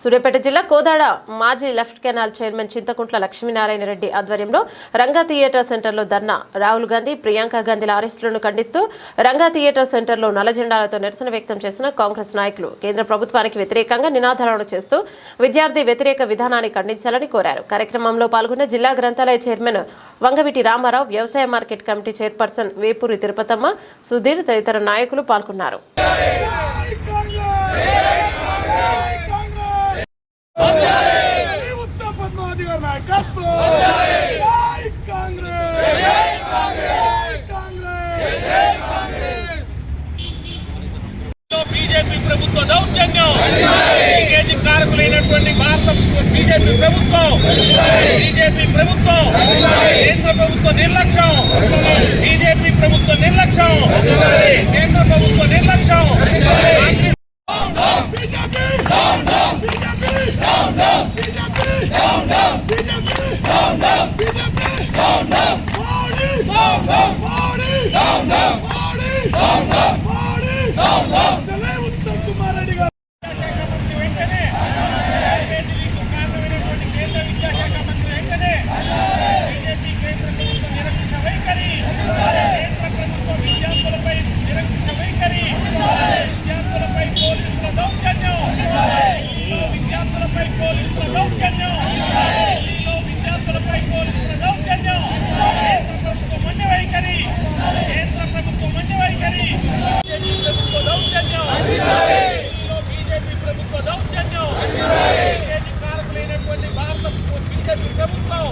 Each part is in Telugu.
సూర్యాపేట జిల్లా కోదాడ మాజీ left canal chairman Chinthakuntla Lakshminarayana Reddy ఆధ్వర్యంలో రంగా థియేటర్ సెంటర్లో ధర్నా. రాహుల్ గాంధీ, ప్రియాంక గాంధీల అరెస్టులను ఖండిస్తూ రంగా థియేటర్ సెంటర్లో నల్ల జెండాలతో నిరసన వ్యక్తం చేసిన కాంగ్రెస్ నాయకులు కేంద్ర ప్రభుత్వానికి వ్యతిరేకంగా నినాదాలను చేస్తూ విద్యార్థి వ్యతిరేక విధానాన్ని ఖండించాలని కోరారు. కార్యక్రమంలో పాల్గొన్న జిల్లా గ్రంథాలయ చైర్మన్ వంగవీటి రామారావు, వ్యవసాయ market committee chairperson Vepuri Tirupatamma, Sudheer తదితర నాయకులు పాల్గొన్నారు. బీజేపీ ప్రభుత్వ దౌర్జన్యం, బీజేపీ కారకులైనటువంటి భారత బీజేపీ ప్రభుత్వం, కేంద్ర ప్రభుత్వ నిర్లక్ష్యం, బీజేపీ ప్రభుత్వ నిర్లక్ష్యం, కేంద్ర ప్రభుత్వ నిర్లక్ష్యం. ఉత్తమ్ కుమార్ రెడ్డి గారు వెంటనే కారణమైనటువంటి కేంద్ర విద్యాశాఖ మంత్రి వెంటనే బీజేపీ కేంద్ర ప్రభుత్వ నిరక్షణ వైఖరి, కేంద్ర ప్రభుత్వ విద్యార్థులపై నిరక్షణ వైఖరి, విద్యార్థులపై పోలీసుల దౌర్జన్యం, విద్యార్థులపై పోలీసుల దౌర్జన్యం, విద్యార్థులపై పోలీసుల దౌర్జన్యం, కేంద్ర ప్రభుత్వ మన్య వైఖరి, కేంద్ర ప్రభుత్వ మన్య వైఖరి, ప్రభుత్వ దౌర్జన్యం, బీజేపీ ప్రభుత్వ దౌర్జన్యం, బీజేపీ కారకులైనటువంటి భారత బీజేపీ ప్రభుత్వం,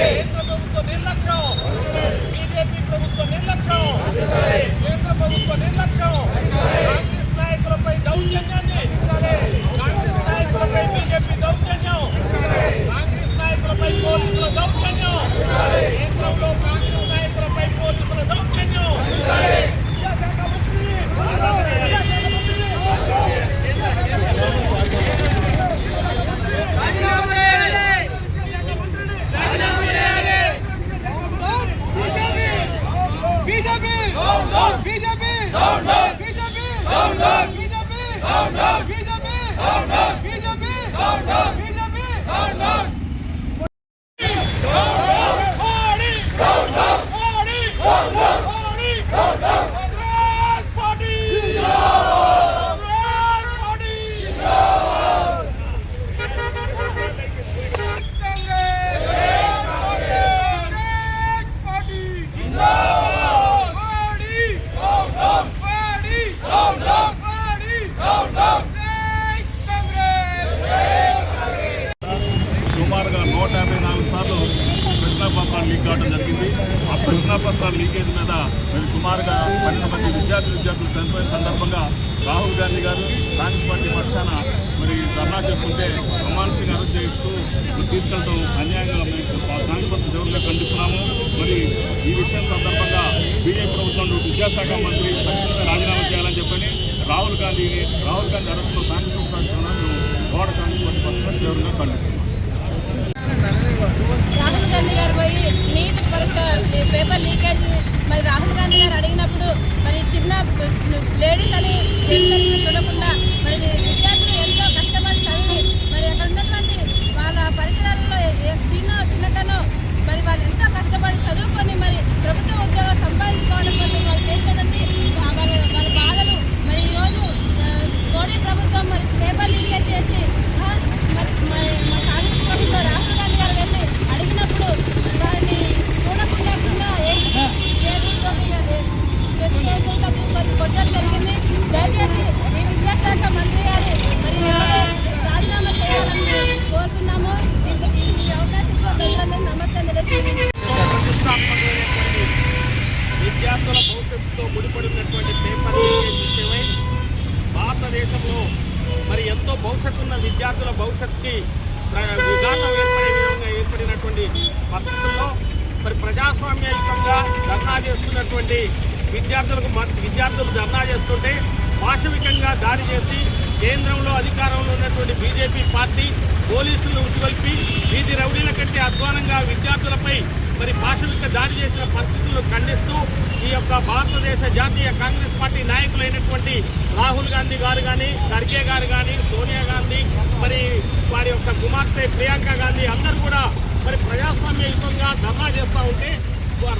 కేంద్ర ప్రభుత్వ నిర్లక్ష్యం, బీజేపీ ప్రభుత్వ నిర్లక్ష్యం, కేంద్ర ప్రభుత్వ నిర్లక్ష్యం, కాంగ్రెస్ నాయకులపై దౌర్జన్యాన్ని, కాంగ్రెస్ నాయకులపై బీజేపీ దౌర్జన్యం, కాంగ్రెస్ నాయకులపై పోలీసుల దౌర్జన్యం, కేంద్రంలో కాంగ్రెస్ నాయకులపై పోలీసుల దౌర్జన్యం. సుమారుగా 154 సార్లు ప్రశ్నాపత్రాలు లీక్ కావడం జరిగింది. ఆ ప్రశ్నాపత్రాల లీకేజ్ మీద మేము సుమారుగా 12 మంది విద్యార్థులు చనిపోయిన సందర్భంగా రాహుల్ గాంధీ గారు కాంగ్రెస్ పార్టీ పక్షాన మరి ధర్నా చేస్తుంటే అమానుషంగా చేస్తూ తీసుకెళ్తాం అన్యాయంగా కాంగ్రెస్ పార్టీ జరుగుగా ఖండిస్తున్నాము. మరి ఈ విషయం సందర్భంగా బీజేపీ ప్రభుత్వం విద్యాశాఖ మంత్రి తక్షణమే రాజీనామా చేయాలని చెప్పని రాహుల్ గాంధీ అరెస్టులో కాంగ్రెస్ పక్షాన మేము గోడ కాంగ్రెస్ పార్టీ పక్షాన జరుగుగా ఖండిస్తున్నాం. రాహుల్ గాంధీ గారు పోయి నీట్ పరీక్ష పేపర్ లీకేజ్ మరి రాహుల్ గాంధీ గారు అడిగినప్పుడు మరి చిన్న లేడీస్ అని చూడకుండా మరి విద్యార్థులు ఎంతో కష్టపడి చదివి మరి అక్కడ ఉన్నటువంటి వాళ్ళ పరిసరాలలో తినకనో మరి వాళ్ళు ఎంతో కష్టపడి చదువుకొని మరి ప్రభుత్వ ఉద్యోగాలు సంపాదించుకోవడం కోసం వాళ్ళు చేసేటువంటి వాళ్ళ బాధలు మరి ఈరోజు మోడీ ప్రభుత్వం మరి పేపర్ లీకేజ్ చేసి మా కాంగ్రెస్ పార్టీలో రాహుల్ గాంధీ గారు వెళ్ళి అడిగినప్పుడు వారిని చూడకుండా చేతులతో తీసుకొని కొట్టడం జరిగింది. దయచేసి ఈ విద్యాశాఖ మంత్రి గారు మరి రాజీనామా చేయాలని కోరుతున్నాము. ఈ అవకాశంలో ప్రజలందరూ నమస్తే తెలియజేయండి. విద్యార్థుల భవిష్యత్తుతో ముడిపడినటువంటి పేపర్ లీకేజ్ విషయమై భారతదేశంలో మరి ఎంతో భవిష్యత్తు ఉన్న విద్యార్థుల భవిష్యత్తుకి విఘాతం ఏర్పడే విధంగా ఏర్పడినటువంటి పరిస్థితుల్లో మరి ప్రజాస్వామ్యయుతంగా ధర్నా చేస్తున్నటువంటి విద్యార్థులు ధర్నా చేస్తుంటే పాశవికంగా దాడి చేసి కేంద్రంలో అధికారంలో ఉన్నటువంటి బీజేపీ పార్టీ పోలీసులను ఉచ్చుకొల్పి వీధి రౌడీల కంటే అధ్వానంగా విద్యార్థులపై మరి పాశవిక దాడి చేసిన పరిస్థితులను ఖండిస్తూ ఈ యొక్క భారతదేశ జాతీయ కాంగ్రెస్ పార్టీ నాయకులైనటువంటి రాహుల్ గాంధీ గారు కానీ, ఖర్గే గారు కానీ, సోనియా గాంధీ, మరి వారి యొక్క కుమార్తె ప్రియాంక గాంధీ అందరూ కూడా మరి ప్రజాస్వామ్యయుతంగా ధర్నా చేస్తూ ఉంటే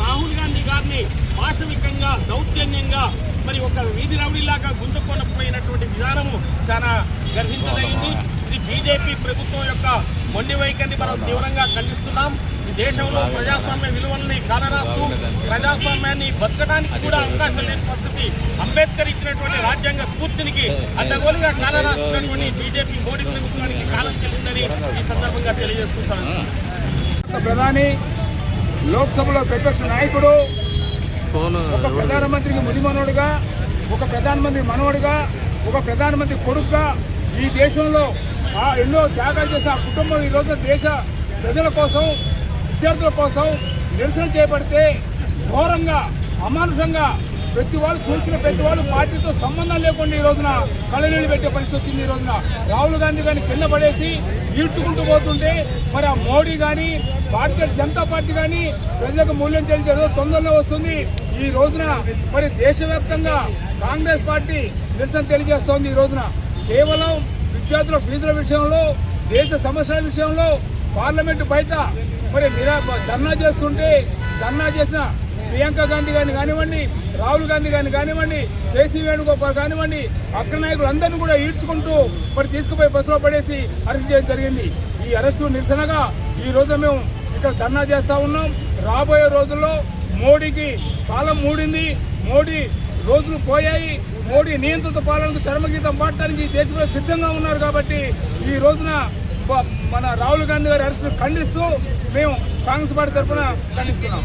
రాహుల్ గాంధీ గారిని పాశవికంగా దౌర్జన్యంగా మరి ఒక వీధి రౌడీలాగా గుంజుకొనపోయినటువంటి విధానము చాలా గర్హించదగింది. ఇది బీజేపీ ప్రభుత్వం యొక్క మొండి వైఖరిని మనం తీవ్రంగా ఖండిస్తున్నాం. ఈ దేశంలో ప్రజాస్వామ్య విలువల్ని కాలరాస్తూ ప్రజాస్వామ్యాన్ని బతకడానికి కూడా అవకాశం లేని పరిస్థితి, అంబేద్కర్ ఇచ్చినటువంటి రాజ్యాంగ స్ఫూర్తినికి అడ్డగోలుగా కాలరాస్తున్నటువంటి బీజేపీ మోడీ ప్రభుత్వానికి కాలం చెల్లిందని ఈ సందర్భంగా తెలియజేస్తున్నాను. ప్రధాని, లోక్సభలో ప్రతిపక్ష నాయకుడు, ఒక ప్రధానమంత్రికి మునిమనోడుగా, ఒక ప్రధానమంత్రి మనవడిగా, ఒక ప్రధానమంత్రి కొడుకుగా ఈ దేశంలో ఎన్నో త్యాగాలు చేసే ఆ కుటుంబం ఈరోజు దేశ ప్రజల కోసం, విద్యార్థుల కోసం నిరసన చేపడితే ఘోరంగా అమానుషంగా ప్రతి వాళ్ళు పార్టీతో సంబంధం లేకుండా ఈ రోజున కళ్ళనీళ్ళు పెట్టే పరిస్థితి వచ్చింది. ఈ రోజున రాహుల్ గాంధీ గారిని కింద పడేసి ఈడ్చుకుంటూ పోతుంటే మరి ఆ మోడీ కానీ, భారతీయ జనతా పార్టీ కానీ ప్రజలకు మూల్యం చెల్లించేది తొందరలో వస్తుంది. ఈ రోజున మరి దేశవ్యాప్తంగా కాంగ్రెస్ పార్టీ నిరసన తెలియజేస్తోంది. ఈ రోజున కేవలం విద్యార్థుల ఫీజుల విషయంలో, దేశ సమస్యల విషయంలో పార్లమెంటు బయట మరి ధర్నా చేస్తుంటే, ధర్నా చేసిన ప్రియాంక గాంధీ గారిని కానివ్వండి, రాహుల్ గాంధీ గారిని కానివ్వండి, కేసీ వేణుగోపాల్ కానివ్వండి, అగ్రనాయకులు అందరినీ కూడా ఈడ్చుకుంటూ మరి తీసుకుపోయి బస్సులో పడేసి అరెస్ట్ చేయడం జరిగింది. ఈ అరెస్టు నిరసనగా ఈ రోజు మేము ఇక్కడ ధర్నా చేస్తూ ఉన్నాం. రాబోయే రోజుల్లో మోడీకి కాలం మూడింది, మోడీ రోజులు పోయాయి. మోడీ నియంత్రిత పాలనకు చరమగీతం పాడటానికి ఈ దేశంలో సిద్ధంగా ఉన్నారు. కాబట్టి ఈ రోజున మన రాహుల్ గాంధీ గారి అరెస్టును ఖండిస్తూ మేము కాంగ్రెస్ పార్టీ తరఫున ఖండిస్తున్నాం.